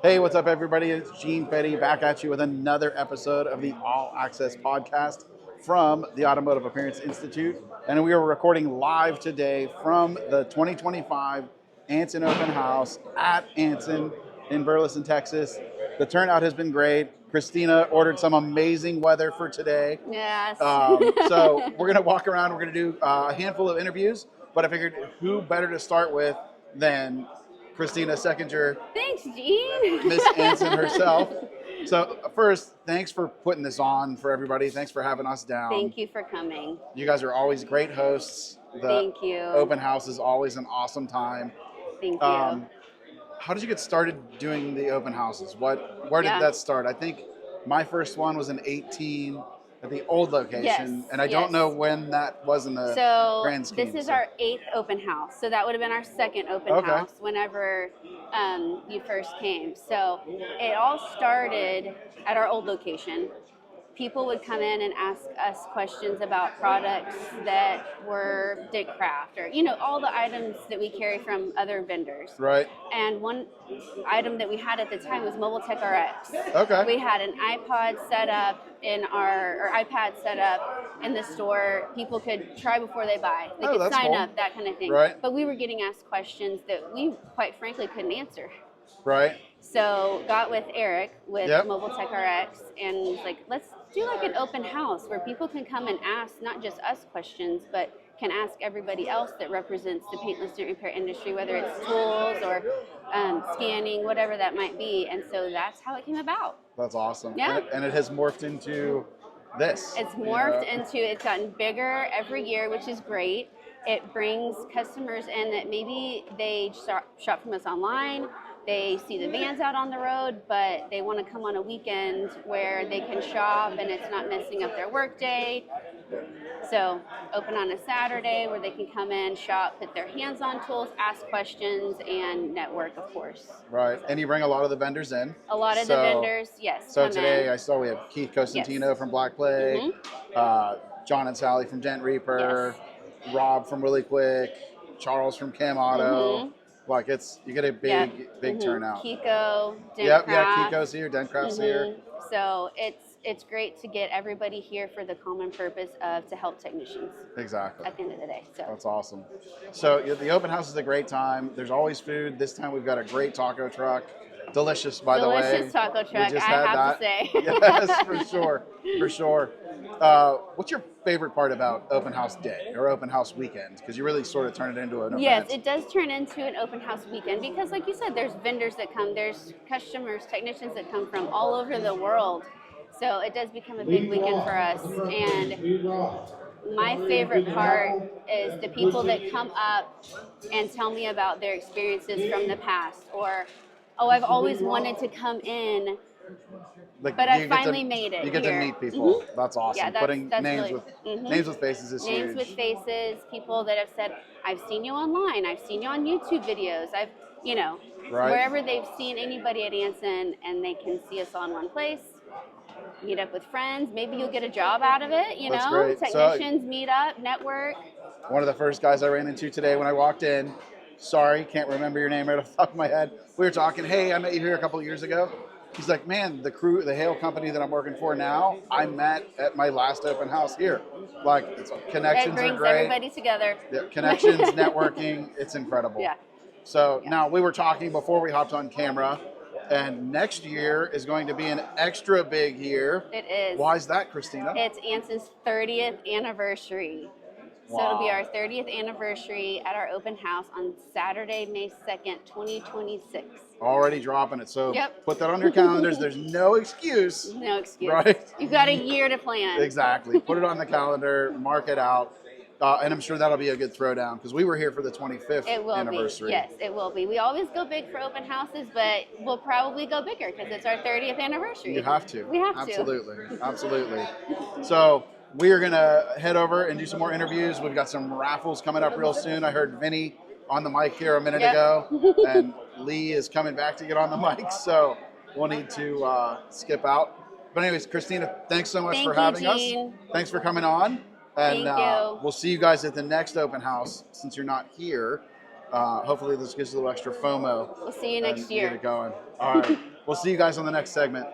Hey, what's up, everybody? It's Gene Petty back at you with another episode of the All Access Podcast from the Automotive Appearance Institute. And we are recording live today from the 2025 Anson Open House at Anson in Burleson, Texas. The turnout has been great. Christina ordered some amazing weather for today. Yes. So we're going to walk around. We're going to do a handful of interviews, but I figured who better to start with than Christina Seckinger. Thanks, Gene. Miss Anson herself. So first, thanks for putting this on for everybody. Thanks for having us down. Thank you for coming. You guys are always great hosts. Thank you. Open house is always an awesome time. Thank you. How did you get started doing the open houses? Where did that start? I think my first one was in 18 at the old location, and I don't know when that was in the grand scheme. This is our 8th open house, so that would have been our second open house whenever you first came. So it all started at our old location. People would come in and ask us questions about products that were Dick Craft or, all the items that we carry from other vendors. Right. And one item that we had at the time was Mobile Tech RX. Okay. We had an iPod set up or iPad set up in the store. People could try before they buy. They could sign up, that kind of thing. Right. But we were getting asked questions that we, quite frankly, couldn't answer. Right. So got with Eric with Mobile Tech RX and was like, let's do like an open house where people can come and ask not just us questions, but can ask everybody else that represents the paintless dent repair industry, whether it's tools or scanning, whatever that might be. And so that's how it came about. That's awesome. Yeah. And it has morphed into this. It's morphed into, it's gotten bigger every year, which is great. It brings customers in that maybe they shop from us online. They see the vans out on the road, but they want to come on a weekend where they can shop and it's not messing up their work day. So open on a Saturday where they can come in, shop, put their hands on tools, ask questions, and network, of course. Right. And you bring a lot of the vendors in. A lot of the vendors, yes. So today I saw we have KECO from Black Plague, John and Sally from Dent Reaper, Rob from Really Quick, Charles from Cam Auto. Like you get a big turnout. KECO, Dent Craft. KECO's here, Dent Craft's here. So it's great to get everybody here for the common purpose of to help technicians. Exactly. At the end of the day. So that's awesome. So the open house is a great time. There's always food. This time we've got a great taco truck. Delicious, by the way. Delicious taco truck, I have to say. Yes, for sure. For sure. What's your favorite part about open house day or open house weekend? Because you really sort of turn it into an event. Yes, it does turn into an open house weekend because, like you said, there's vendors that come, there's customers, technicians that come from all over the world. So it does become a big weekend for us. And my favorite part is the people that come up and tell me about their experiences from the past, or I've always wanted to come in, but I finally made it. You get to meet people. That's awesome. Yeah, Putting that's names really, names with faces is huge. Names with faces, people that have said, I've seen you online, I've seen you on YouTube videos, wherever they've seen anybody at Anson and they can see us on one place, meet up with friends, maybe you'll get a job out of it, That's great. Technicians meet up, network. One of the first guys I ran into today when I walked in, sorry, can't remember your name right off the top of my head. We were talking, hey, I met you here a couple of years ago. He's like, man, the hail company that I'm working for now, I met at my last open house here. Like, connections are great. It brings everybody together. Yeah, connections, networking, it's incredible. Yeah. So now we were talking before we hopped on camera, and next year is going to be an extra big year. It is. Why is that, Christina? It's Anson's 30th anniversary. So it'll be our 30th anniversary at our open house on Saturday, May 2nd, 2026. Already dropping it. So put that on your calendars. There's no excuse. No excuse. Right? You've got a year to plan. Exactly. Put it on the calendar, mark it out. And I'm sure that'll be a good throwdown because we were here for the 25th anniversary. Yes, it will be. We always go big for open houses, but we'll probably go bigger because it's our 30th anniversary. You have to. We have to. Absolutely. Absolutely. So we are going to head over and do some more interviews. We've got some raffles coming up real soon. I heard Vinny on the mic here a minute ago, and Lee is coming back to get on the mic, so we'll need to skip out. But anyways, Christina, thanks so much for having us. Thanks for coming on. And Thank you. We'll see you guys at the next open house since you're not here. Hopefully this gives you a little extra FOMO. We'll see you next and year. Get it going. All right. We'll see you guys on the next segment.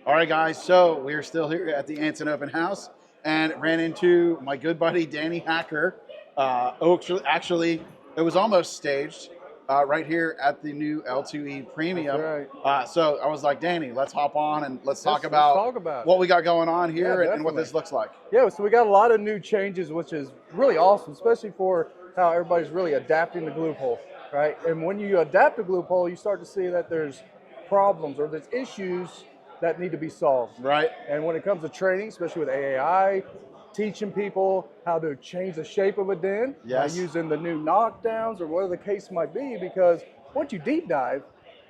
All right, guys. So we're still here at the Anson Open House and ran into my good buddy, Danny Hacker. Actually, it was almost staged right here at the new L2E Premium. That's right. So I was like, Danny, let's hop on and let's talk about what we got going on here and what this looks like. Yeah, so we got a lot of new changes, which is really awesome, especially for how everybody's really adapting the glue pole, right? And when you adapt the glue pole, you start to see that there's problems or there's issues that need to be solved. Right. And when it comes to training, especially with AAI, teaching people how to change the shape of a dent by using the new knockdowns or whatever the case might be, because once you deep dive,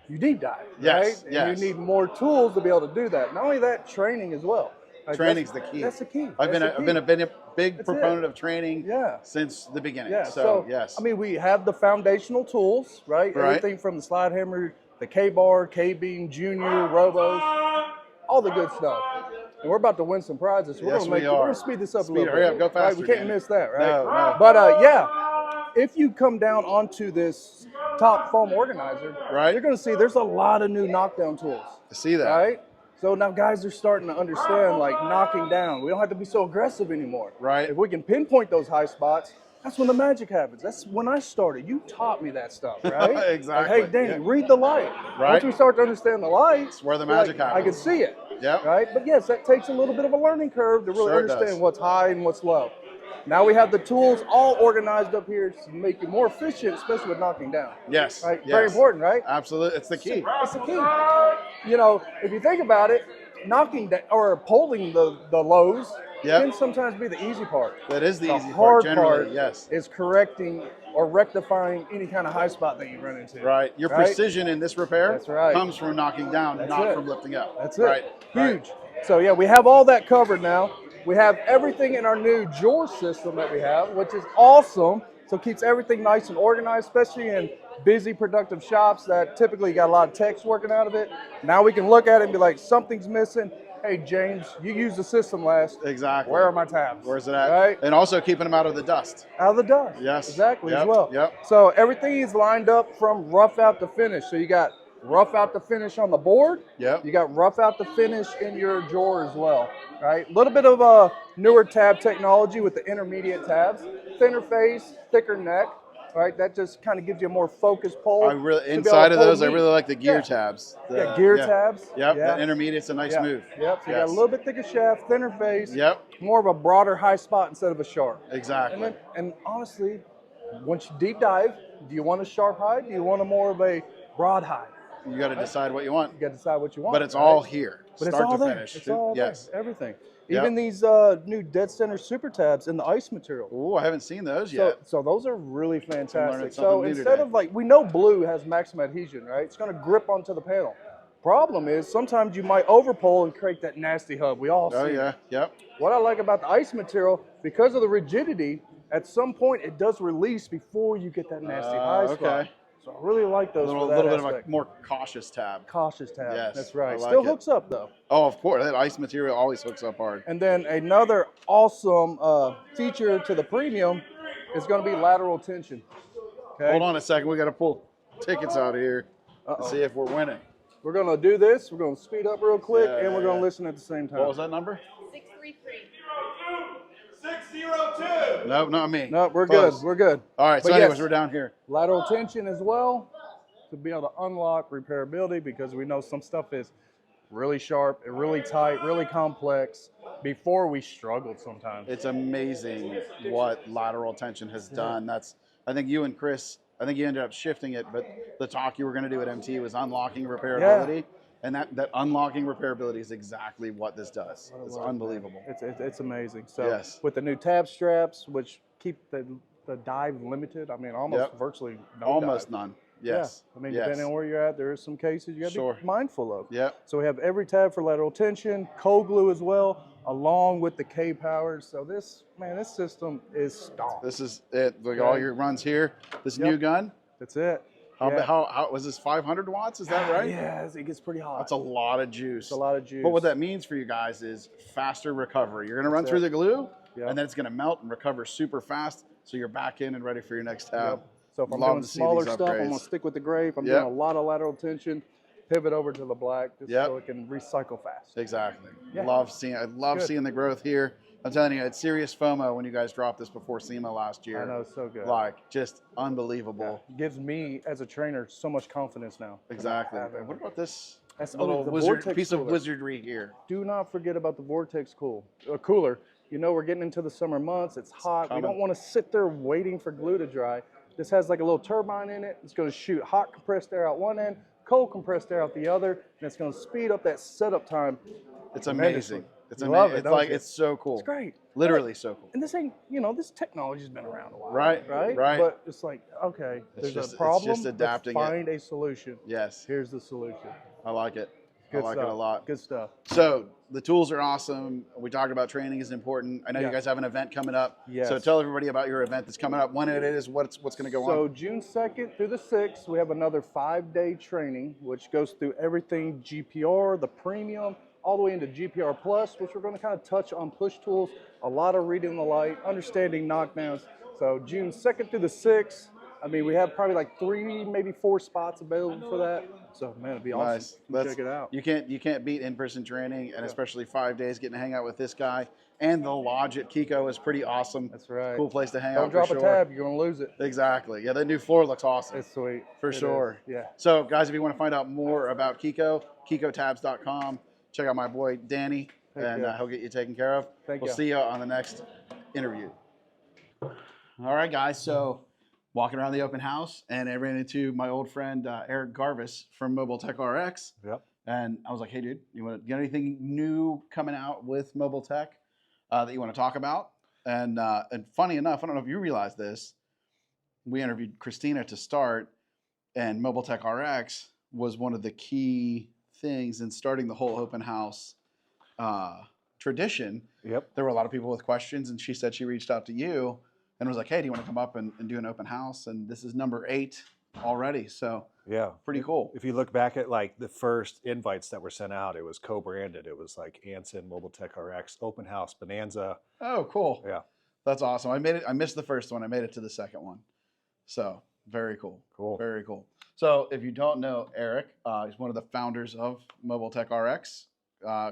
right? And you need more tools to be able to do that. Not only that, training as well. Like Training's the key. That's the key. I've been a big proponent of training since the beginning. Yeah. So yes. I mean, we have the foundational tools, right? Everything from the slide hammer, the K-bar, K-beam, junior, robos, all the good stuff. And we're about to win some prizes. So we're gonna speed this up a little bit. Hurry up, go faster. Right? We can't miss that, right? No. But yeah, if you come down onto this top foam organizer, you're gonna see there's a lot of new knockdown tools. I see that. Right? So now guys are starting to understand, like, knocking down. We don't have to be so aggressive anymore. Right. If we can pinpoint those high spots, that's when the magic happens. That's when I started. You taught me that stuff, right? Exactly. Like, hey, Danny, read the light. Right. Once we start to understand the light, it's where the magic happens. I can see it. Yeah. Right? But yes, that takes a little bit of a learning curve to really understand what's high and what's low. Now we have the tools all organized up here to make you more efficient, especially with knocking down. Yes. Right? Yes. Very important, right? Absolutely. It's the key. It's the key. You know, if you think about it, knocking down or pulling the lows can sometimes be the easy part. That is the easy part. The hard part, is correcting or rectifying any kind of high spot that you run into. Right. Your precision in this repair comes from knocking down, not from lifting up. That's it. Right. Huge. So yeah, we have all that covered now. We have everything in our new drawer system that we have, which is awesome. So it keeps everything nice and organized, especially in busy, productive shops that typically got a lot of techs working out of it. Now we can look at it and be like, something's missing. Hey, James, you used the system last. Exactly. Where are my tabs? Where's it at? Right? And also keeping them out of the dust. Out of the dust. Yes. Exactly, as well. So everything is lined up from rough out to finish. So you got rough out to finish on the board. You got rough out to finish in your drawer as well. Right? A little bit of a newer tab technology with the intermediate tabs. Thinner face, thicker neck. Right, that just kind of gives you a more focused pull. Inside of those, I really like the gear tabs. Gear tabs. The intermediate's a nice move. So you got a little bit thicker shaft, thinner face. More of a broader high spot instead of a sharp. Exactly. And honestly, once you deep dive, do you want a sharp hide? Do you want a more of a broad hide? You got to decide what you want. You got to decide what you want. But it's all here, but start it's all to there. finish. It's all there. Everything. Even these new dead center super tabs in the ice material. Oh, I haven't seen those yet. So those are really fantastic. So instead of like, we know blue has maximum adhesion, right? It's going to grip onto the panel. Problem is sometimes you might overpull and create that nasty hub. We all see it. What I like about the ice material, because of the rigidity, at some point it does release before you get that nasty high spot. So I really like those. A little bit of a more cautious tab. Cautious tab. Yes, that's right. Like Still hooks up though. Oh, of course. That ice material always hooks up hard. And then another awesome feature to the Premium is going to be lateral tension. Okay? Hold on a second. We got to pull tickets out of here and see if we're winning. We're going to do this. We're going to speed up real quick, and we're going to listen at the same time. What was that number? 633. 602. Nope, not me. No, we're good. We're good. All right, so anyways, we're down here. Lateral tension as well to be able to unlock repairability, because we know some stuff is really sharp and really tight, really complex. Before we struggled sometimes. It's amazing what lateral tension has done. I think you and Chris, I think you ended up shifting it, but the talk you were going to do at MT was unlocking repairability. And that unlocking repairability is exactly what this does. It's unbelievable. It's amazing. So with the new tab straps, which keep the dive limited, I mean, almost virtually no dive. None. Yes. I mean, depending on where you're at, there is some cases you got to be mindful of. Yep. So we have every tab for lateral tension, cold glue as well, along with the K powers. So this system is stomp. This is it. Look at all your runs here. This new gun. That's it. How was this 500 watts? Is that right? Yeah, it gets pretty hot. That's a lot of juice. It's a lot of juice. But what that means for you guys is faster recovery. You're going to run through the glue, and then it's going to melt and recover super fast. so you're back in and ready for your next tab. Yep. So if I'm Love doing to see smaller these stuff, I'm upgrades. gonna stick with the gray. If I'm doing a lot of lateral tension, pivot over to the black just so it can recycle fast. Exactly. Yeah. I love seeing the growth here. I'm telling you, it's serious FOMO when you guys dropped this before SEMA last year. I know, so good. Like, just unbelievable. Yeah. Gives me, as a trainer, so much confidence now. Exactly. And what about this That's little piece of wizardry here? Do not forget about the Vortex cooler. You know, we're getting into the summer months. It's hot. We don't want to sit there waiting for glue to dry. This has like a little turbine in it. It's going to shoot hot compressed air out one end, cold compressed air out the other, and it's going to speed up that setup time. It's amazing. It's amazing. Love it, it's like, it's so cool. It's great. Literally so cool. And this ain't, you know, this technology's been around a while. Right. But it's like, okay, there's a problem. It's just adapting let's find a solution. Yes. Here's the solution. I like it. Good I like stuff. it a lot. Good stuff. So the tools are awesome. We talked about training is important. I know you guys have an event coming up. Yes. So tell everybody about your event that's coming up, when it is, what's going to go on. So June 2nd through the 6th, we have another 5-day training, which goes through everything GPR, the Premium, all the way into GPR Plus, which we're going to kind of touch on push tools, a lot of reading the light, understanding knockdowns. So June 2nd through the 6th, I mean, we have probably like 3, maybe 4 spots available for that. So man, it'd be awesome. Check it out. You can't beat in-person training, and especially 5 days getting to hang out with this guy. And the lodge at KECO is pretty awesome. That's right. Cool place to hang Don't out. drop for a sure. tab, you're gonna lose it. Exactly. Yeah, the new floor looks awesome. It's sweet. For sure. Yeah. So guys, if you want to find out more about KECO, KECOtabs.com. Check out my boy Danny, and he'll get you taken care of. We'll see you on the next interview. All right, guys. So walking around the open house, and I ran into my old friend Eric Garvis from Mobile Tech RX. Yep. And I was like, hey, dude, you want to get anything new coming out with Mobile Tech that you want to talk about? And funny enough, I don't know if you realize this, we interviewed Christina to start, and Mobile Tech RX was one of the key things in starting the whole open house tradition. Yep. There were a lot of people with questions, and she said she reached out to you and was like, hey, do you want to come up and do an open house? And this is number 8 already. So yeah, pretty cool. If you look back at like the first invites that were sent out, it was co-branded. It was like Anson, Mobile Tech RX, Open House, Bonanza. Oh, cool. Yeah. That's awesome. I missed the first one. I made it to the second one. So very cool. Cool. Very cool. So if you don't know Eric, he's one of the founders of Mobile Tech RX.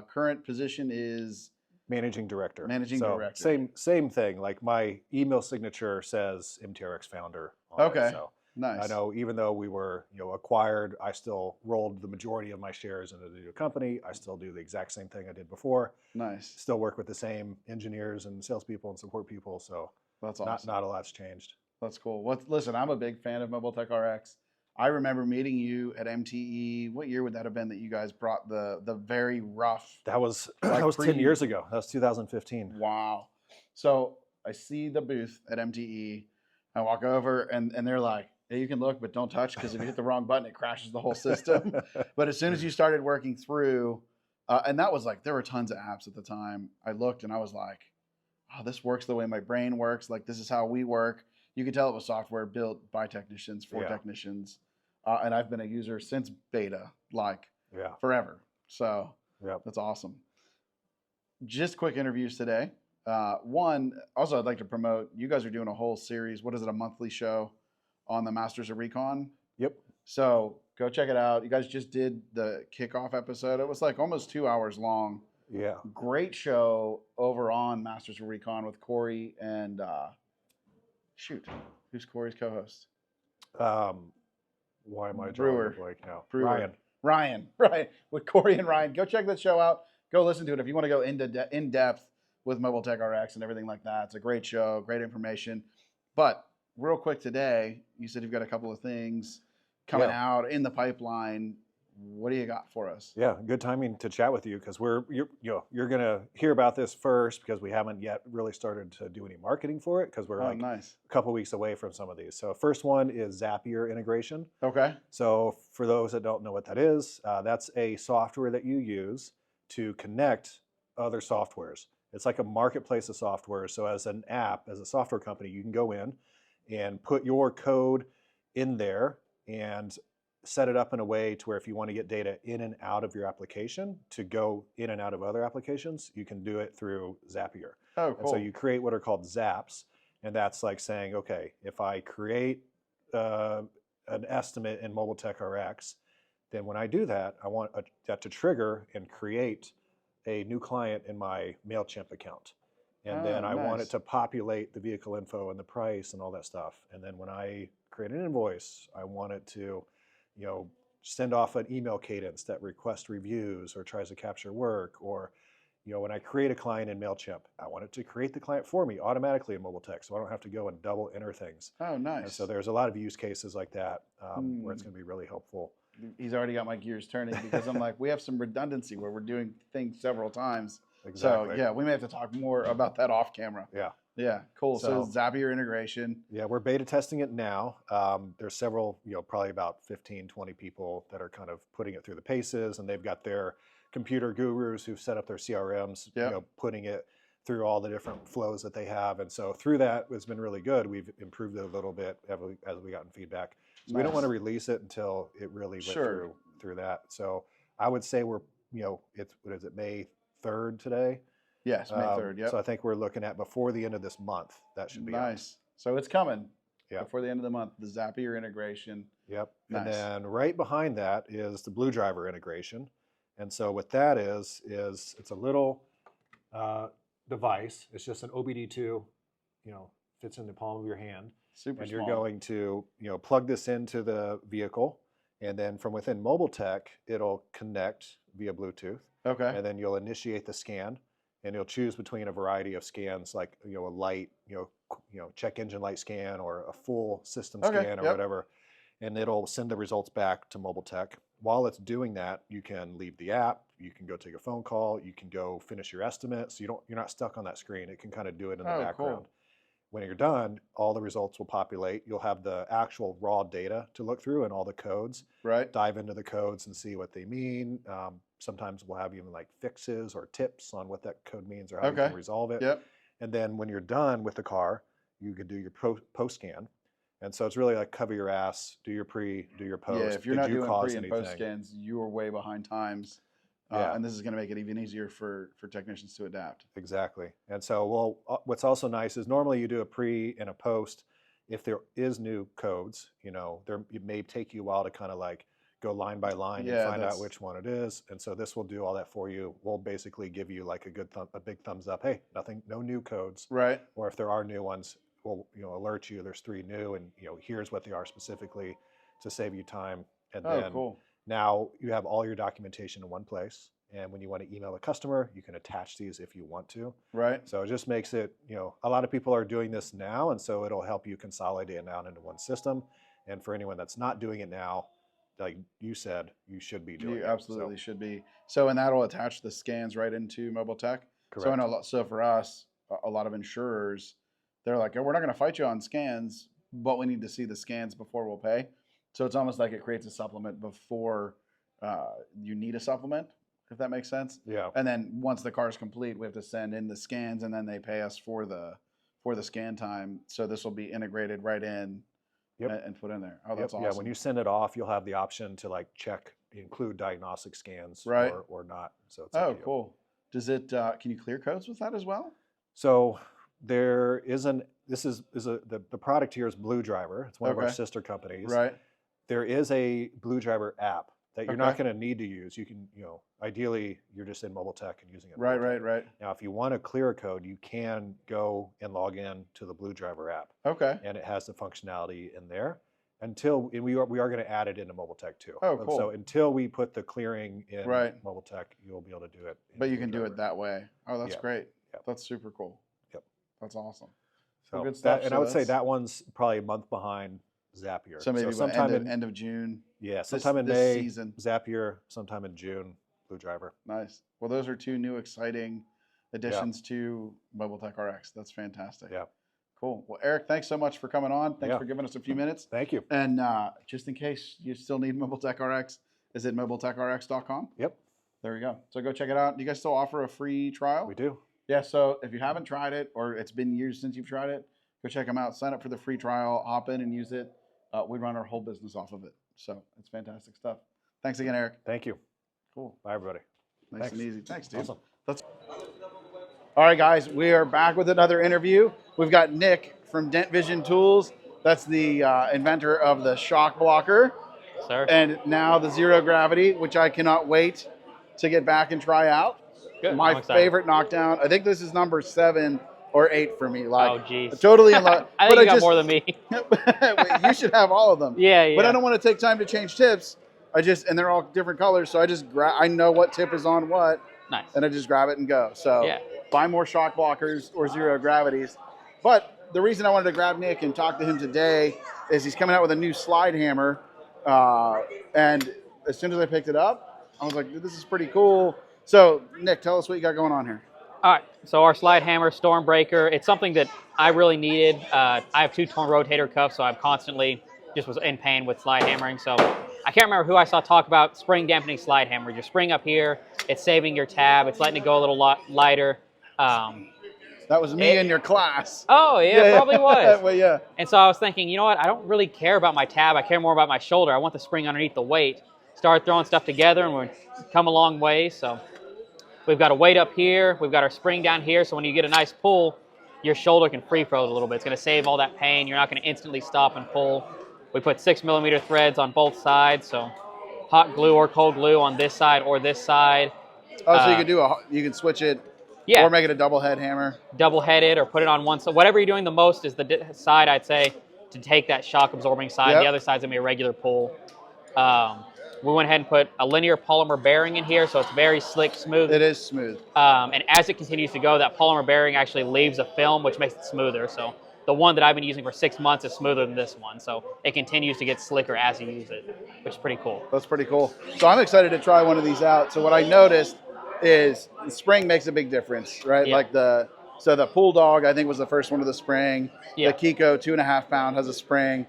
Current position is Managing Director. Managing Director. Same thing. Like my email signature says MTRX founder on it, so. Nice. I know even though we were acquired, I still rolled the majority of my shares into the new company. I still do the exact same thing I did before. Nice. Still work with the same engineers and salespeople and support people. So that's awesome. Not a lot's changed. That's cool. Listen, I'm a big fan of Mobile Tech RX. I remember meeting you at MTE. What year would that have been that you guys brought the very rough? That was 10 years ago. That was 2015. Wow. So I see the booth at MTE. I walk over and they're like, hey, you can look, but don't touch, because if you hit the wrong button, it crashes the whole system. But as soon as you started working through, and that was like, there were tons of apps at the time. I looked and I was like, oh, this works the way my brain works. Like, this is how we work. You could tell it was software built by technicians for technicians. And I've been a user since beta, like forever. So that's awesome. Just quick interviews today. One, also I'd like to promote, you guys are doing a whole series. What is it, a monthly show on the Masters of Recon? Yep. So go check it out. You guys just did the kickoff episode. It was like almost 2 hours long. Yeah. Great show over on Masters of Recon with Corey and who's Corey's co-host? Why am I drawing a blank now? Ryan, right, with Corey and Ryan. Go check that show out. Go listen to it if you want to go in depth with Mobile Tech RX and everything like that. It's a great show, great information. But real quick today, you said you've got a couple of things coming out in the pipeline. What do you got for us? Yeah, good timing to chat with you, because you're going to hear about this first, because we haven't yet really started to do any marketing for it, because we're a couple weeks away from some of these. So first one is Zapier integration. Okay. So for those that don't know what that is, that's a software that you use to connect other softwares. It's like a marketplace of software. So as an app, as a software company, you can go in and put your code in there and set it up in a way to where if you want to get data in and out of your application to go in and out of other applications, you can do it through Zapier. Oh, cool. And so you create what are called zaps, And that's like saying, okay, if I create an estimate in Mobile Tech RX, then when I do that, I want that to trigger and create a new client in my MailChimp account. And then I want it to populate the vehicle info and the price and all that stuff. And then when I create an invoice, I want it to, send off an email cadence that requests reviews or tries to capture work. Or, when I create a client in MailChimp, I want it to create the client for me automatically in Mobile Tech, so I don't have to go and double enter things. Oh, nice. And so there's a lot of use cases like that where it's going to be really helpful. He's already got my gears turning because I'm like, we have some redundancy where we're doing things several times. Exactly. So yeah, we may have to talk more about that off camera. Yeah. Yeah, cool. So Zapier integration. Yeah, we're beta testing it now. There's several, probably about 15, 20 people that are kind of putting it through the paces, and they've got their computer gurus who've set up their CRMs, putting it through all the different flows that they have. And so through that, it's been really good. We've improved it a little bit as we gotten feedback. So we don't want to release it until it really went through that. So I would say we're, it's, what is it, May 3rd today? Yes, May 3rd, yep. So I think we're looking at before the end of this month, that should be nice. So it's coming before the end of the month, the Zapier integration. Yep. Nice. And then right behind that is the Blue Driver integration. And so what that is it's a little device. It's just an OBD2, fits in the palm of your hand. Super and small. You're going to, plug this into the vehicle, and then from within Mobile Tech, it'll connect via Bluetooth. Okay. And then you'll initiate the scan, and you'll choose between a variety of scans, like a light, check engine light scan or a full system scan or whatever, and it'll send the results back to Mobile Tech. While it's doing that, you can leave the app, you can go take a phone call, you can go finish your estimate, so you're not stuck on that screen. It can kind of do it in the background. Cool. When you're done, all the results will populate. You'll have the actual raw data to look through and all the codes. Right. Dive into the codes and see what they mean. Sometimes we'll have even like fixes or tips on what that code means or how you can resolve it. Yep. And then when you're done with the car, you can do your post scan. And so it's really like cover your ass, do your pre, do your post. Yeah, if you're not doing pre and post scans, you are way behind times. And this is going to make it even easier for technicians to adapt. Exactly. And so, what's also nice is normally you do a pre and a post. If there is new codes, it may take you a while to kind of like go line by line and find out which one it is. And so this will do all that for you. We'll basically give you like a big thumbs up. Hey, no new codes. Right. Or if there are new ones, we'll alert you. There's 3 new, and here's what they are specifically to save you time. And then cool. Now you have all your documentation in one place, and when you want to email a customer, you can attach these if you want to. Right. So it just makes it, a lot of people are doing this now, and so it'll help you consolidate it down into one system. And for anyone that's not doing it now, like you said, you should be doing it. You absolutely should be. So, and that'll attach the scans right into Mobile Tech. Correct. So I know, so for us, a lot of insurers, they're like, we're not going to fight you on scans, but we need to see the scans before we'll pay. So it's almost like it creates a supplement before you need a supplement, if that makes sense. Yeah. And then once the car is complete, we have to send in the scans, and then they pay us for the scan time. So this will be integrated right in and put in there. Oh, that's awesome. Yeah, when you send it off, you'll have the option to like include diagnostic scans or not. So it's cool. Does it? Can you clear codes with that as well? So there isn't. This is the product here is Blue Driver. It's one of our sister companies. Right. There is a Blue Driver app that you're not going to need to use. You can, ideally, you're just in Mobile Tech and using it. Right. Now, if you want to clear a code, you can go and log in to the Blue Driver app. Okay. And it has the functionality in there. We are going to add it into Mobile Tech too. Oh, cool. So until we put the clearing in Mobile Tech, you'll be able to do it. But you can do it that way. Oh, that's great. Yep. That's super cool. Yep. That's awesome. So good stuff. I would say that one's probably a month behind Zapier. So maybe sometime end of June. Yeah, sometime in May, season. Zapier, sometime in June, Blue Driver. Nice. Well, those are 2 new exciting additions to Mobile Tech RX. That's fantastic. Yeah. Cool. Well, Eric, thanks so much for coming on. Thanks for giving us a few minutes. Thank you. And just in case you still need Mobile Tech RX, is it mobiletechrx.com? Yep. There we go. So go check it out. Do you guys still offer a free trial? We do. Yeah, so if you haven't tried it or it's been years since you've tried it, go check them out. Sign up for the free trial, hop in and use it. We run our whole business off of it. So it's fantastic stuff. Thanks again, Eric. Thank you. Cool. Bye, everybody. Nice and easy. Thanks, dude. Awesome. All right, guys, we are back with another interview. We've got Nick from Dent Vision Tools. That's the inventor of the shock blocker. Sir. And now the zero gravity, which I cannot wait to get back and try out. Good. My favorite knockdown. I think this is number 7 or 8 for me. Like, oh, geez. Totally in love. I think you got more than me. You should have all of them. Yeah. But I don't want to take time to change tips. And they're all different colors, so I know what tip is on what. Nice. And I just grab it and go. So yeah. Buy more shock blockers or zero gravities. But the reason I wanted to grab Nick and talk to him today is he's coming out with a new slide hammer. And as soon as I picked it up, I was like, this is pretty cool. So Nick, tell us what you got going on here. All right, so our slide hammer, Stormbreaker, it's something that I really needed. I have 2 torn rotator cuffs, so I'm constantly just was in pain with slide hammering. So I can't remember who I saw talk about spring dampening slide hammer. Your spring up here, it's saving your tab, it's letting it go a little lighter. That was me in your class. Oh, yeah, it probably was. Well, yeah. And so I was thinking, you know what, I don't really care about my tab, I care more about my shoulder. I want the spring underneath the weight. Start throwing stuff together and we've come a long way. So we've got a weight up here, we've got our spring down here, so when you get a nice pull, your shoulder can free float a little bit. It's going to save all that pain. You're not going to instantly stop and pull. We put 6mm threads on both sides, so hot glue or cold glue on this side or this side. Oh, so you can switch it, or make it a double head hammer. Double headed, or put it on one side. Whatever you're doing the most is the side, I'd say, to take that shock absorbing side. Yep. The other side's going to be a regular pull. We went ahead and put a linear polymer bearing in here, so it's very slick, smooth. It is smooth. And as it continues to go, that polymer bearing actually leaves a film, which makes it smoother. So the one that I've been using for 6 months is smoother than this one. So it continues to get slicker as you use it, which is pretty cool. That's pretty cool. So I'm excited to try one of these out. So what I noticed is the spring makes a big difference, right? Yeah. Like the Pool Dog, I think, was the first one with the spring. Yeah. The KECO 2.5 pound has a spring.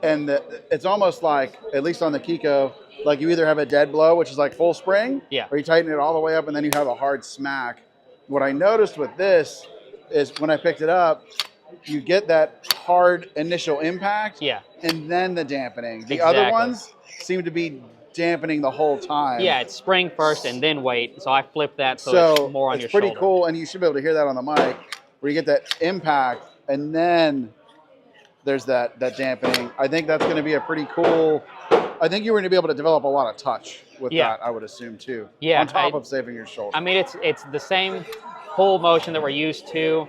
And it's almost like, at least on the KECO, like you either have a dead blow, which is like full spring, or you tighten it all the way up and then you have a hard smack. What I noticed with this is when I picked it up, you get that hard initial impact, and then the dampening. The other ones seem to be dampening the whole time. Yeah, it's spring first and then weight. So I flipped that so it's more on your shoulder. It's pretty cool, and you should be able to hear that on the mic, where you get that impact and then there's that dampening. I think that's going to be a pretty cool. I think you're going to be able to develop a lot of touch with that, I would assume, too. Yeah. On top of saving your shoulder. I mean, it's the same pull motion that we're used to,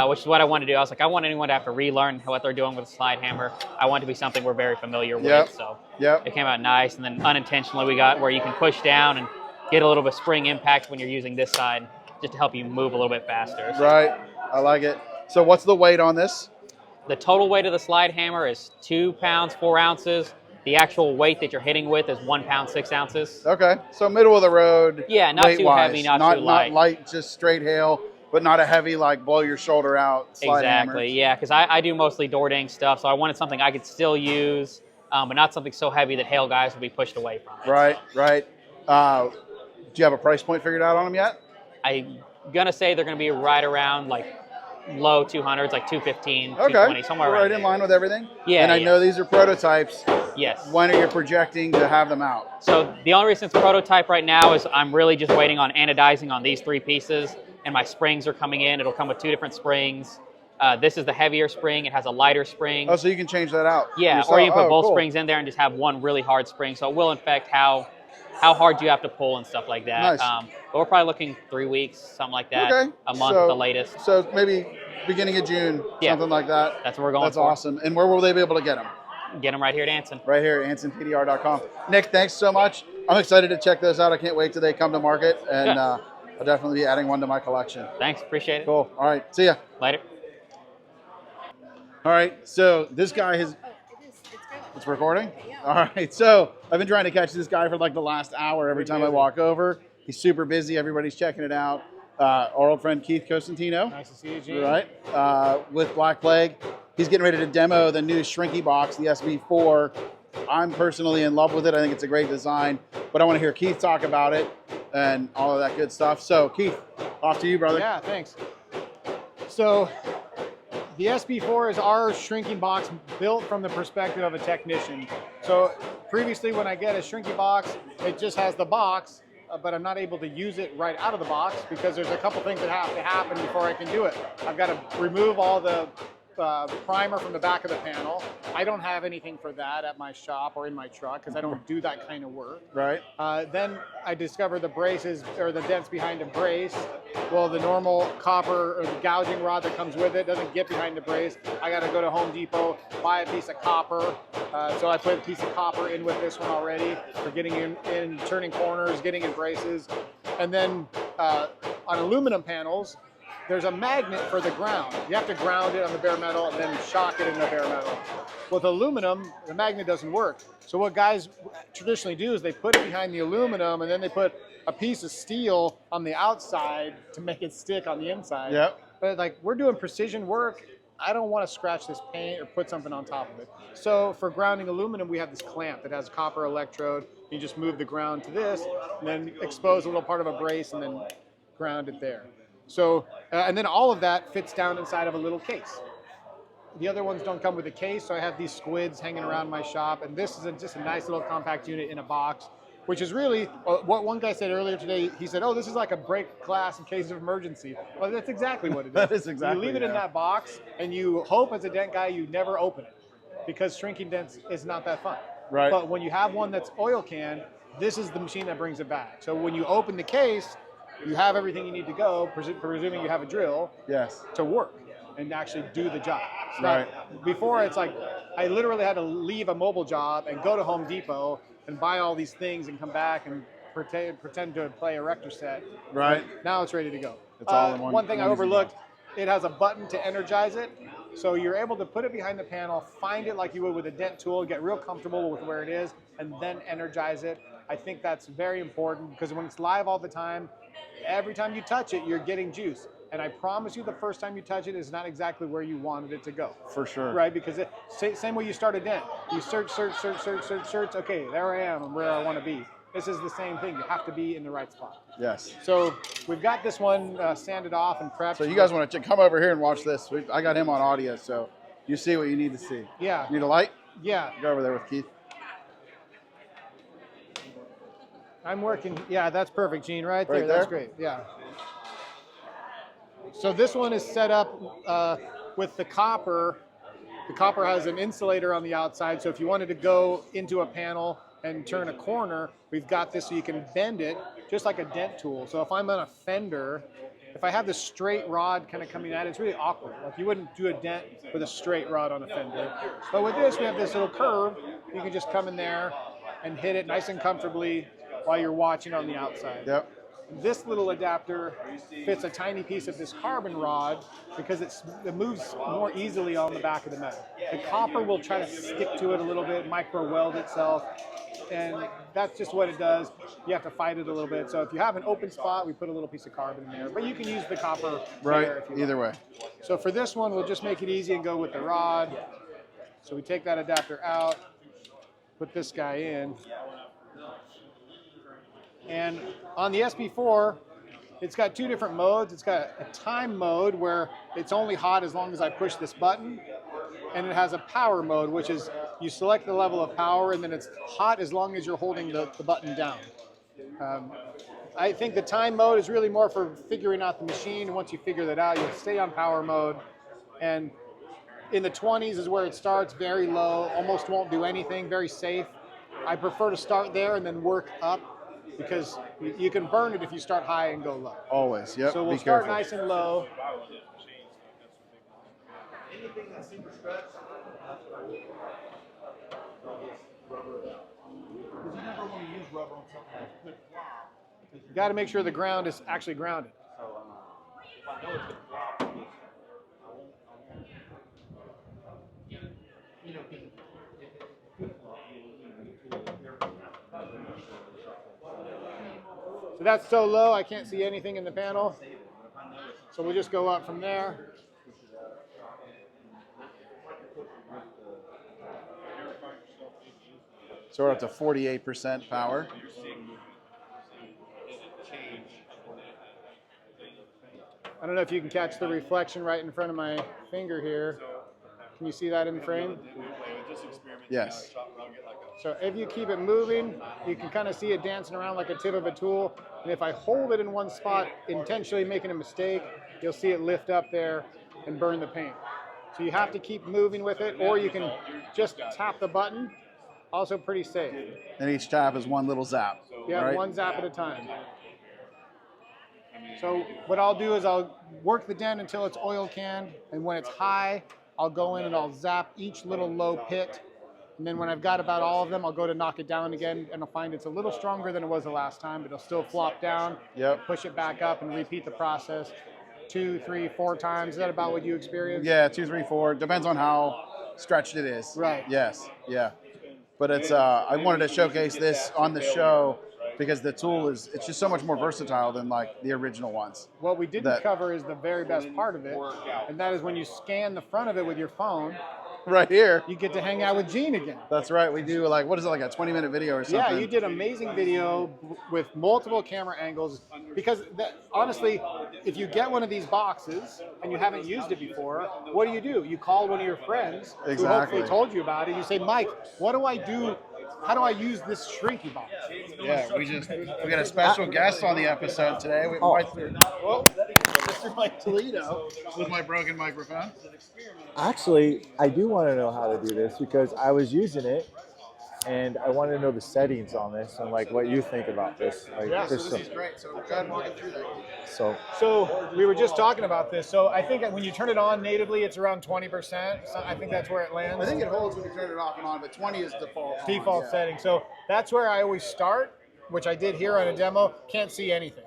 which is what I wanted to do. I was like, I want anyone to have to relearn what they're doing with a slide hammer. I want it to be something we're very familiar with. So it came out nice. And then unintentionally, we got where you can push down and get a little bit of spring impact when you're using this side, just to help you move a little bit faster. So. Right. I like it. So what's the weight on this? The total weight of the slide hammer is 2 pounds, 4 ounces. The actual weight that you're hitting with is 1 pound, 6 ounces. Okay, so middle of the road. Yeah, not too heavy, not too light. Not light, just straight hail, but not a heavy, like, blow your shoulder out slide hammer. Yeah, because I do mostly door dang stuff, so I wanted something I could still use, but not something so heavy that hail guys would be pushed away from it. Right, right. Do you have a price point figured out on them yet? I'm going to say they're going to be right around, like, low 200s, like 215, 220, somewhere around right in line with everything. Yeah, and I know these are prototypes. Yes. When are you projecting to have them out? So the only reason it's prototype right now is I'm really just waiting on anodizing on these 3 pieces, and my springs are coming in. It'll come with 2 different springs. This is the heavier spring. It has a lighter spring. Oh, so you can change that out. Yeah, or you can put both springs in there and just have one really hard spring. So it will affect how hard you have to pull and stuff like that. Nice. But we're probably looking 3 weeks, something like that. Okay. A month at the latest. So maybe beginning of June, something like that. That's what we're going for. That's awesome. And where will they be able to get them? Get them right here at Anson. Right here at AnsonPDR.com. Nick, thanks so much. I'm excited to check those out. I can't wait till they come to market, and I'll definitely be adding one to my collection. Thanks, appreciate it. Cool. All right, see ya. Later. All right, so this guy has... It's recording? Yeah. All right, so I've been trying to catch this guy for like the last hour every time I walk over. He's super busy. Everybody's checking it out. Our old friend Keith Cosentino. Nice to see you, Gene. Right, with Black Plague. He's getting ready to demo the new Shrinky Box, the SB4. I'm personally in love with it. I think it's a great design, but I want to hear Keith talk about it and all of that good stuff. So Keith, off to you, brother. Yeah, thanks. So the SB4 is our shrinking box built from the perspective of a technician. So previously when I get a shrinky box, it just has the box, but I'm not able to use it right out of the box because there's a couple things that have to happen before I can do it. I've got to remove all the primer from the back of the panel. I don't have anything for that at my shop or in my truck because I don't do that kind of work. Right. Then I discovered the braces or the dents behind a brace. Well, the normal copper or the gouging rod that comes with it doesn't get behind the brace. I got to go to Home Depot, buy a piece of copper. So I put a piece of copper in with this one already for getting in turning corners, getting in braces. And then on aluminum panels, there's a magnet for the ground. You have to ground it on the bare metal and then shock it in the bare metal. With aluminum, the magnet doesn't work. So what guys traditionally do is they put it behind the aluminum and then they put a piece of steel on the outside to make it stick on the inside. Yep. But like we're doing precision work, I don't want to scratch this paint or put something on top of it. So for grounding aluminum, we have this clamp that has a copper electrode. You just move the ground to this and then expose a little part of a brace and then ground it there. So, and then all of that fits down inside of a little case. The other ones don't come with a case, so I have these squids hanging around my shop, and this is just a nice little compact unit in a box, which is really, what one guy said earlier today, he said, oh, this is like a break glass in case of emergency. Well, that's exactly what it is. That is exactly, you leave it in that box, and you hope as a dent guy you never open it, because shrinking dents is not that fun. Right. But when you have one that's oil can, this is the machine that brings it back. So when you open the case, you have everything you need to go, presuming you have a drill, yes, to work and actually do the job. Right. Before, it's like I literally had to leave a mobile job and go to Home Depot and buy all these things and come back and pretend to play a Rector set. Right. Now it's ready to go. It's all in one thing I overlooked, it has a button to energize it. So you're able to put it behind the panel, find it like you would with a dent tool, get real comfortable with where it is, and then energize it. I think that's very important because when it's live all the time, every time you touch it, you're getting juice. And I promise you the first time you touch it is not exactly where you wanted it to go. For sure. Right? Because same way you start a dent. You search. Okay, there I am. I'm where I want to be. This is the same thing. You have to be in the right spot. Yes. So we've got this one sanded off and prepped. So you guys want to come over here and watch this. I got him on audio, so you see what you need to see. Yeah. Need a light? Yeah. Go over there with Keith. I'm working. Yeah, that's perfect, Gene. Right there. Right there? That's great. Yeah. So this one is set up with the copper. The copper has an insulator on the outside, so if you wanted to go into a panel and turn a corner, we've got this so you can bend it just like a dent tool. So if I'm on a fender, if I have this straight rod kind of coming at it, it's really awkward. Like you wouldn't do a dent with a straight rod on a fender. But with this, we have this little curve. You can just come in there and hit it nice and comfortably while you're watching on the outside. Yep. This little adapter fits a tiny piece of this carbon rod because it moves more easily on the back of the metal. The copper will try to stick to it a little bit, micro weld itself, and that's just what it does. You have to fight it a little bit. So if you have an open spot, we put a little piece of carbon in there, but you can use the copper Right, there if you either like. way. So for this one, we'll just make it easy and go with the rod. So we take that adapter out, put this guy in. And on the SB4, it's got two different modes. It's got a time mode where it's only hot as long as I push this button. And it has a power mode, which is you select the level of power and then it's hot as long as you're holding the button down. I think the time mode is really more for figuring out the machine. And once you figure that out, you stay on power mode. And in the 20s is where it starts, very low, almost won't do anything, very safe. I prefer to start there and then work up, because you can burn it if you start high and go low. Always, yep. So we'll be start careful. nice and low. You got to make sure the ground is actually grounded. So that's so low, I can't see anything in the panel. So we'll just go up from there. So we're up to 48% power. I don't know if you can catch the reflection right in front of my finger here. Can you see that in the frame? Yes. So if you keep it moving, you can kind of see it dancing around like a tip of a tool. And if I hold it in one spot, intentionally making a mistake, you'll see it lift up there and burn the paint. So you have to keep moving with it, or you can just tap the button. Also pretty safe. And each tap is one little zap. Yeah, right? one zap at a time. So what I'll do is I'll work the dent until it's oil canned, and when it's high, I'll go in and I'll zap each little low pit. And then when I've got about all of them, I'll go to knock it down again, and I'll find it's a little stronger than it was the last time, but it'll still flop down. Yep. Push it back up and repeat the process 2, 3, 4 times. Is that about what you experienced? Yeah, 2, 3, 4. Depends on how stretched it is. Right. Yes. Yeah. But it's I wanted to showcase this on the show because the tool it's just so much more versatile than like the original ones. What we didn't cover is the very best part of it, and that is when you scan the front of it with your phone. Right here. You get to hang out with Gene again. That's right. We do like, what is it, like a 20-minute video or something? Yeah, you did amazing video with multiple camera angles because honestly, if you get one of these boxes and you haven't used it before, what do? You call one of your friends who hopefully told you about it. You say, Mike, what do I do? How do I use this shrinky box? Yeah, we got a special guest on the episode today. Mr. Mike Toledo with my broken microphone. Actually, I do want to know how to do this because I was using it and I want to know the settings on this and like what you think about this. Like, yeah, so this is great. So go ahead and walk it through that. So we were just talking about this. So I think when you turn it on natively, it's around 20%. So I think that's where it lands. I think it holds when you turn it off and on, but 20 is default. Default setting. So that's where I always start, which I did here on a demo. Can't see anything.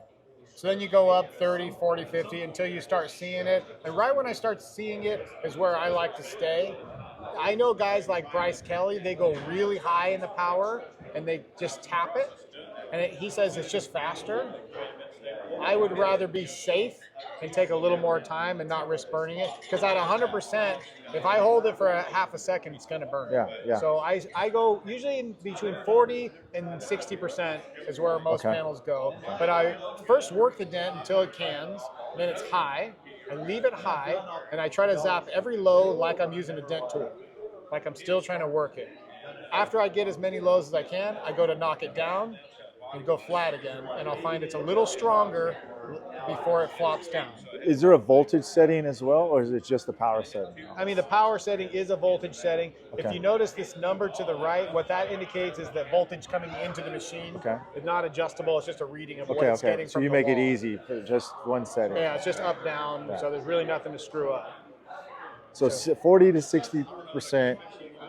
So then you go up 30, 40, 50 until you start seeing it. And right when I start seeing it is where I like to stay. I know guys like Bryce Kelly, they go really high in the power and they just tap it. And he says it's just faster. I would rather be safe and take a little more time and not risk burning it. Because at 100%, if I hold it for a half a second, it's going to burn. Yeah. So I go usually in between 40 and 60% is where most panels go. But I first work the dent until it cans, then it's high. I leave it high, and I try to zap every low like I'm using a dent tool, like I'm still trying to work it. After I get as many lows as I can, I go to knock it down and go flat again, and I'll find it's a little stronger before it flops down. is there a voltage setting as well, or is it just the power setting? I mean, the power setting is a voltage setting. If you notice this number to the right, what that indicates is that voltage coming into the machine is not adjustable. It's just a reading of what it's getting So from you the make it wall. easy for just one setting. Yeah, it's just up, down, so there's really nothing to screw up. So 40 to 60%,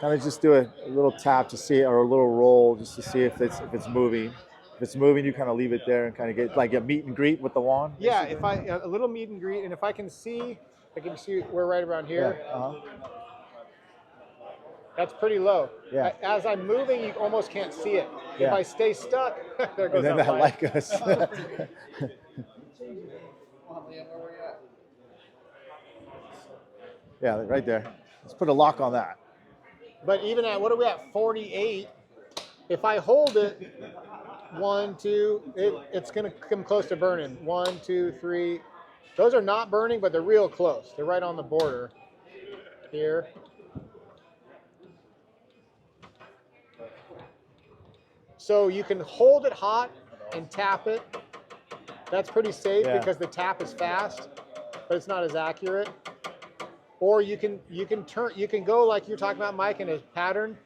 kind of just do a little tap to see it, or a little roll just to see if it's moving. If it's moving, you kind of leave it there and kind of get like a meet and greet with the wand. Yeah, if a little meet and greet, and if I can see we're right around here. Yeah. That's pretty low. Yeah. As I'm moving, you almost can't see it. Yeah. If I stay stuck, there goes And then that that light. like us. Yeah, right there. Let's put a lock on that. But even at, what are we at, 48, if I hold it, 1, 2, it's going to come close to burning. 1, 2, 3. Those are not burning, but they're real close. They're right on the border here. So you can hold it hot and tap it. That's pretty safe because the tap is fast, but it's not as accurate. Or you can go like you're talking about, Mike, in a pattern,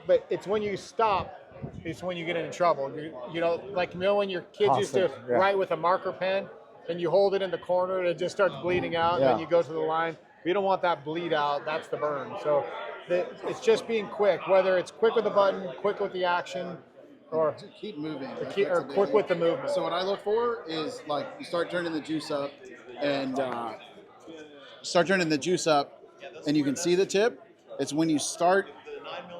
but it's when you stop, it's when you get into trouble. You know, like when your kids used to write with a marker pen, and you hold it in the corner and it just starts bleeding out, and then you go to the line. We don't want that bleed out. That's the burn. So it's just being quick, whether it's quick with the button, quick with the action, or keep moving, or quick with the movement. So what I look for is like you start turning the juice up, and you can see the tip. It's when you start,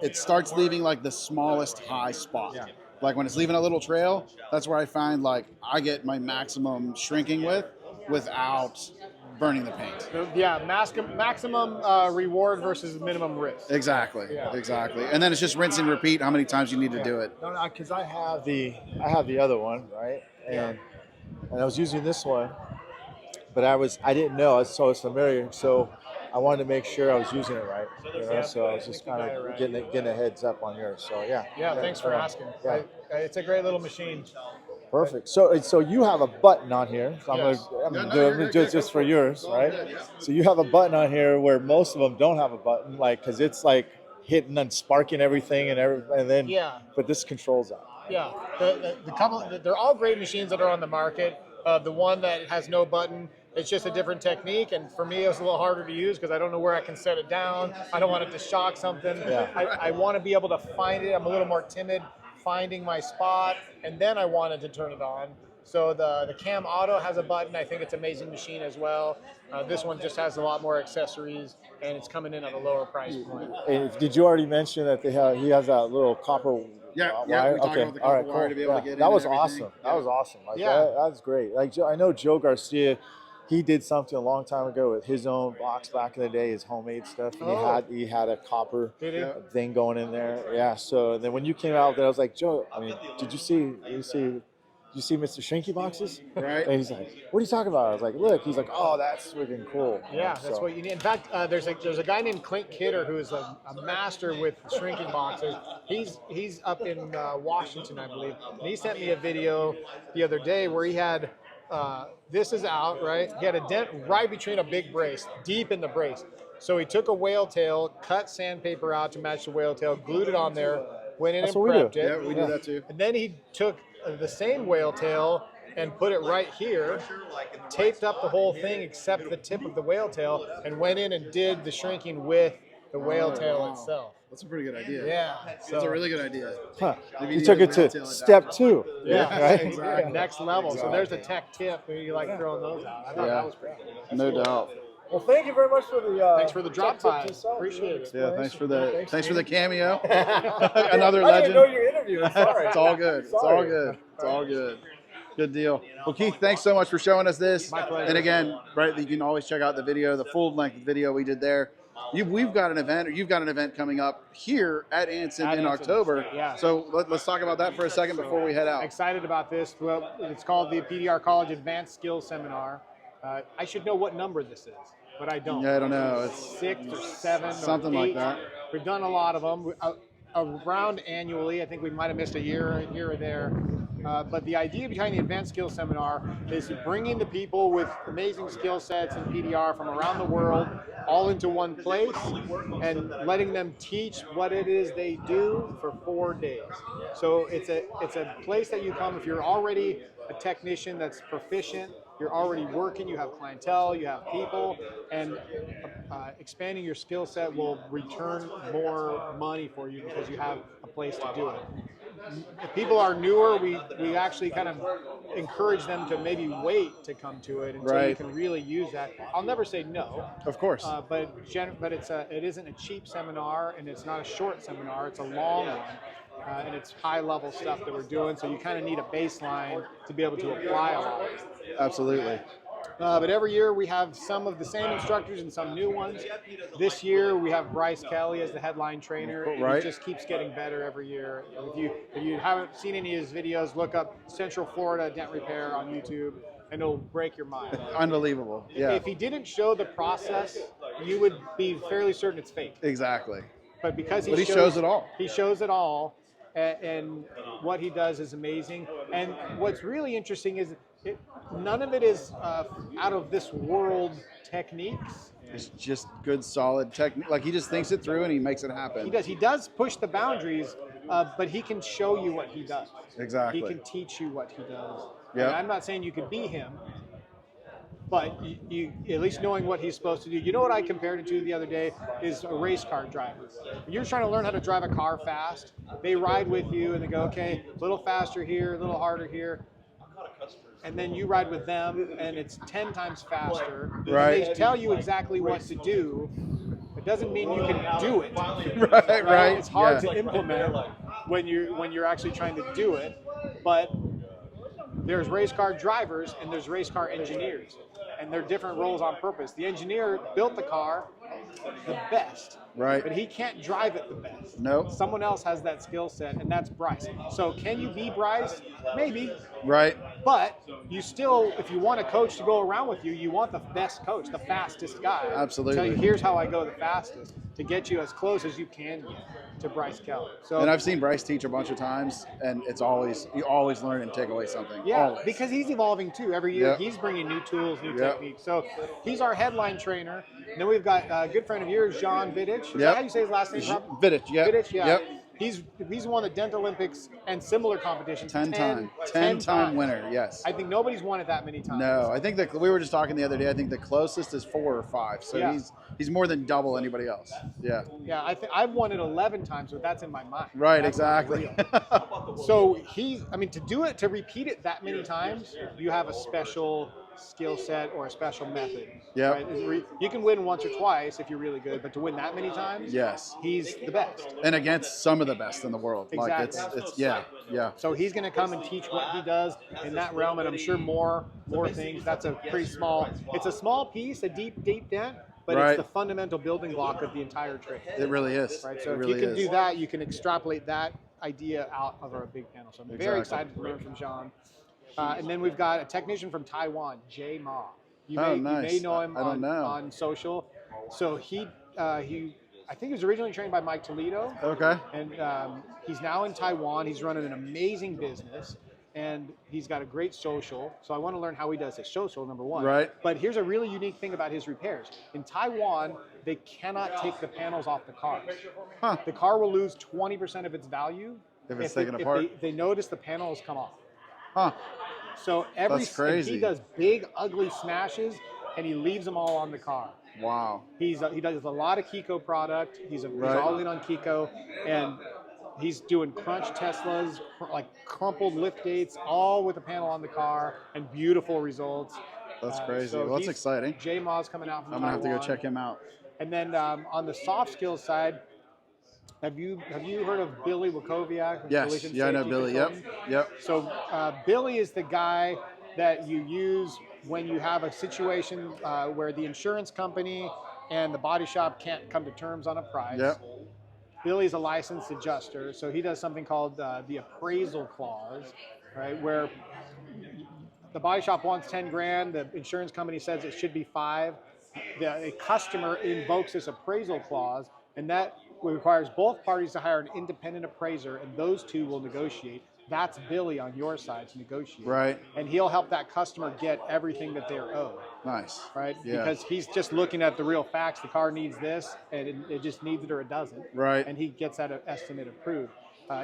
it starts leaving like the smallest high spot. Yeah. Like when it's leaving a little trail, that's where I find like I get my maximum shrinking without burning the paint. Yeah, maximum reward versus minimum risk. Exactly, exactly. And then it's just rinse and repeat how many times you need to do it. No, because I have the other one, right? And I was using this one, but I didn't know. I was so familiar, so I wanted to make sure I was using it right. You know? So I was just kind of getting a heads up on yours. So yeah. Yeah, thanks for asking. Yeah. It's a great little machine. Perfect. So you have a button on here. So Yes. I'm gonna do it just for yours, right? So you have a button on here where most of them don't have a button, like because it's like hitting and sparking everything and then. Yeah. But this controls that. Yeah. The couple, they're all great machines that are on the market. The one that has no button, it's just a different technique, and for me, it was a little harder to use because I don't know where I can set it down. I don't want it to shock something. Yeah. I want to be able to find it. I'm a little more timid finding my spot, and then I wanted to turn it on. So the Cam Auto has a button. I think it's an amazing machine as well. This one just has a lot more accessories, and it's coming in at a lower price point. And did you already mention that he has that little copper? Yeah, we wire? talked about the copper wire to be able to get in. That was and everything. awesome. That was awesome. Like, Yeah. that was great. Like I know Joe Garcia, he did something a long time ago with his own box back in the day, his homemade stuff. And he had a copper thing going in there. Yeah. So then when you came out there, I was like, Joe, I mean, did you see Mr. Shrinky Boxes? Right. And he's like, what are you talking about? I was like, look. He's like, oh, that's freaking cool. Yeah, that's what you need. In fact, there's a guy named Clint Kidder who is a master with shrinking boxes. He's up in Washington, I believe, and he sent me a video the other day where he had this is out, right? He had a dent right between a big brace, deep in the brace. So he took a whale tail, cut sandpaper out to match the whale tail, glued it on there, went in and prepped it. Yeah, we do that too. And then he took the same whale tail and put it right here, taped up the whole thing except the tip of the whale tail, and went in and did the shrinking with the whale tail itself. That's a pretty good idea. Yeah. That's a really good idea. Huh. Maybe You took it to step 2. Yeah, Right? exactly. Next level. So there's a tech tip if you like throwing those out. I thought that was pretty cool. No doubt. Well, thank you very much for the. Thanks for the drop by. tips and Appreciate it. Yeah, thanks for the cameo. Another Another I didn't know legend. your interview. Sorry. It's all good. It's all Sorry. good. It's all good. Good deal. Well, Keith, thanks so much for showing us this. My pleasure. And again, right, you can always check out the video, the full length video we did there. We've got an event, or you've got an event coming up here at Anson in October. Yeah. So let's talk about that for a second before we head out. Excited about this. Well, it's called the PDR College Advanced Skills Seminar. I should know what number this is, but I don't. Yeah, I don't know. It's 6 or 7 something or 8. like that. We've done a lot of them. Around annually. I think we might have missed a year here or there. But the idea behind the Advanced Skills Seminar is bringing the people with amazing skill sets in PDR from around the world all into one place and letting them teach what it is they do for 4 days. So it's a place that you come if you're already a technician that's proficient, you're already working, you have clientele, you have people, and expanding your skill set will return more money for you because you have a place to do it. If people are newer, we actually kind of encourage them to maybe wait to come to it until you can really use that. I'll never say no. Of course. But it isn't a cheap seminar, and it's not a short seminar. It's a long one. And it's high-level stuff that we're doing, so you kind of need a baseline to be able to apply a lot of it. Absolutely. But every year we have some of the same instructors and some new ones. This year we have Bryce Kelly as the headline trainer. Right. He just keeps getting better every year. If you haven't seen any of his videos, look up Central Florida Dent Repair on YouTube, and it'll break your mind. Unbelievable. Yeah. If he didn't show the process, you would be fairly certain it's fake. Exactly. But because he shows it all. He shows it all, and what he does is amazing. And what's really interesting is none of it is out of this world techniques. It's just good, solid technique. Like he just thinks it through and he makes it happen. He does. He does push the boundaries, but he can show you what he does. Exactly. He can teach you what he does. Yeah. And I'm not saying you could be him, but you at least knowing what he's supposed to do. You know what I compared it to the other day is a race car driver. When you're trying to learn how to drive a car fast, they ride with you and they go, okay, a little faster here, a little harder here. And then you ride with them and it's 10 times faster. Right. They tell you exactly what to do. It doesn't mean you can do it. Right. It's hard to implement when you're actually trying to do it. But there's race car drivers and there's race car engineers. And they're different roles on purpose. The engineer built the car the best. Right. But he can't drive it the best. Nope. Someone else has that skill set, and that's Bryce. So can you be Bryce? Maybe. Right. But you still, if you want a coach to go around with you, you want the best coach, the fastest guy. Absolutely. Tell you, here's how I go the fastest, to get you as close as you can get. to Bryce Keller. So, and I've seen Bryce teach a bunch of times, and it's always, you always learn and take away something. Yeah, always. because he's evolving too. Every year Yep. he's bringing new tools, new Yep. techniques. So he's our headline trainer. And then we've got a good friend of yours, John Vidic. Is Yep. that how you say his last name? Vidic, yeah. Vidic, yeah. Yep. He's won the Dent Olympics and similar competitions 10 time winner, yes. I think nobody's won it that many times. No, I think that we were just talking the other day. I think the closest is 4 or 5. So Yeah. he's more than double anybody else. Yeah. Yeah, I've won it 11 times, but that's in my mind. Right, That's not exactly. real. So to repeat it that many times, you have a special skill set or a special method. Yep. Right? You can win once or twice if you're really good, but to win that many times, Yes. he's the best. And against some of the best in the world. Exactly. Like it's yeah. So he's going to come and teach what he does in that realm, and I'm sure more things. That's a pretty small. It's a small piece, a deep dent, but Right. it's the fundamental building block of the entire trade. It really is. Right. So it if really you can is. do that, you can extrapolate that idea out of our big panel. So I'm very excited to learn from John. And then we've got a technician from Taiwan, Jay Ma. You may know him on social. So he I think he was originally trained by Mike Toledo. Okay. And he's now in Taiwan. He's running an amazing business, and he's got a great social. So I want to learn how he does his social, number one. Right. But here's a really unique thing about his repairs. In Taiwan, they cannot take the panels off the cars. Huh. The car will lose 20% of its value If it's taken apart. If they notice the panel has come off. Huh. So That's crazy. he does big, ugly smashes, and he leaves them all on the car. Wow. He does a lot of KECO product. He's Right. all in on KECO, and he's doing crunch Teslas, like crumpled lift gates, all with the panel on the car, and beautiful results. That's crazy. So Well, that's exciting. Jay Ma's coming out from I'm gonna have to go Taiwan. check him out. And then on the soft skills side, have you heard of Billy Wakowiak? Yes. Collision Yeah, I know safety Billy. Yep. consultant? Yep. So Billy is the guy that you use when you have a situation where the insurance company and the body shop can't come to terms on a price. Yep. Billy's a licensed adjuster, so he does something called the appraisal clause, right? Where the body shop wants 10 grand, the insurance company says it should be 5. The customer invokes this appraisal clause, and that requires both parties to hire an independent appraiser, and those two will negotiate. That's Billy on your side to negotiate. Right. And he'll help that customer get everything that they're owed. Nice. Right? Yeah. Because he's just looking at the real facts. The car needs this, and it just needs it or it doesn't. Right. And he gets that estimate approved.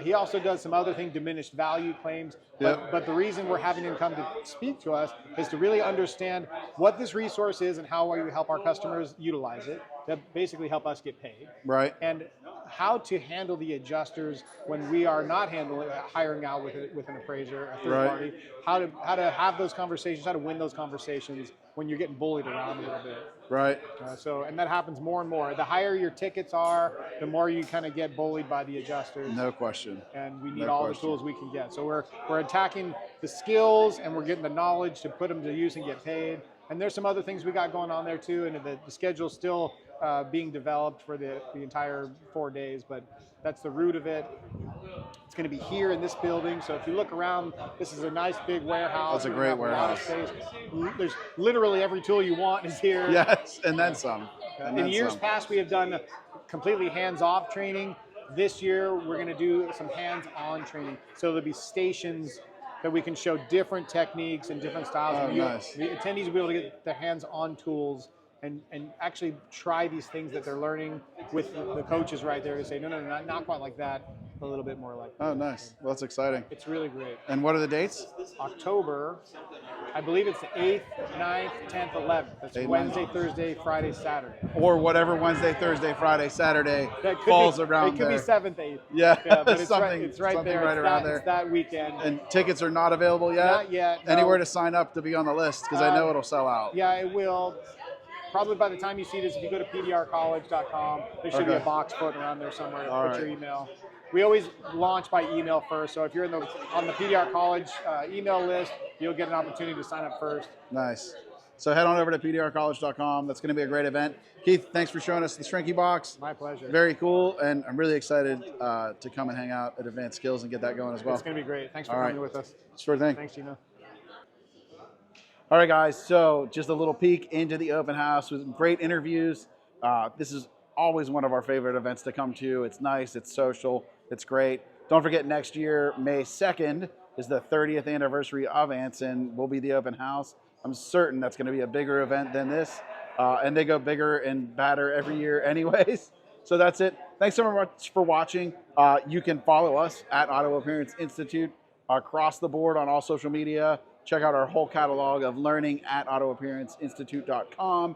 He also does some other thing, diminished value claims. Yep. But the reason we're having him come to speak to us is to really understand what this resource is and how we help our customers utilize it to basically help us get paid. Right. And how to handle the adjusters when we are not hiring out with an appraiser, a third Right. party. How to have those conversations, how to win those conversations when you're getting bullied around a little bit. Right. And that happens more and more. The higher your tickets are, the more you kind of get bullied by the adjusters. No question. And we need No all question. the tools we can get. So we're attacking the skills, and we're getting the knowledge to put them to use and get paid. And there's some other things we got going on there too. And the schedule's still being developed for the entire 4 days, but that's the root of it. It's going to be here in this building. So if you look around, this is a nice big warehouse. That's a We great have lot of warehouse. space. There's literally every tool you want is here. Yes, and then some. And In then years some. past, we have done completely hands-off training. This year, we're going to do some hands-on training. So there'll be stations that we can show different techniques and different styles. Oh, And nice. the attendees will be able to get their hands-on tools and actually try these things that they're learning with the coaches right there to say, no, not quite like that, a little bit more like that. Oh, nice. Well, that's exciting. It's really great. And what are the dates? October, I believe it's the 8th, 9th, 10th, 11th. That's 8th, Wednesday, 9th. Thursday, Friday, Saturday. Or whatever Wednesday, Thursday, Friday, Saturday That could falls be, around it could there. be 7th, 8th. Yeah, but it's something, it's right something there. right It's around that, there. It's that weekend. And tickets are not available yet? Not yet. no. Anywhere to sign up to be on the list? Because I know it'll sell out. Yeah, it will. Probably by the time you see this, if you go to pdrcollege.com, there should be a Okay. box floating around there somewhere to All put your right. email. We always launch by email first, so if you're on the PDR College email list, you'll get an opportunity to sign up first. Nice. So head on over to pdrcollege.com. That's going to be a great event. Keith, thanks for showing us the Shrinky Box. My pleasure. Very cool, and I'm really excited to come and hang out at Advanced Skills and get that going as well. It's going to be great. Thanks for All right. coming with us. Sure thing. Thanks, Gino. All right, guys. So just a little peek into the open house with great interviews. This is always one of our favorite events to come to. It's nice, it's social, it's great. Don't forget, next year, May 2nd, is the 30th anniversary of Anson. Will be the open house. I'm certain that's going to be a bigger event than this. And they go bigger and badder every year anyways. So that's it. Thanks so much for watching. You can follow us at Auto Appearance Institute across the board on all social media. Check out our whole catalog of learning at autoappearanceinstitute.com.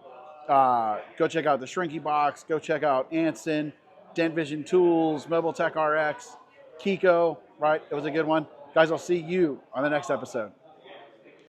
Go check out the Shrinky Box. Go check out Anson, Dent Vision Tools, Mobile Tech RX, KECO, right? It was a good one. Guys, I'll see you on the next episode.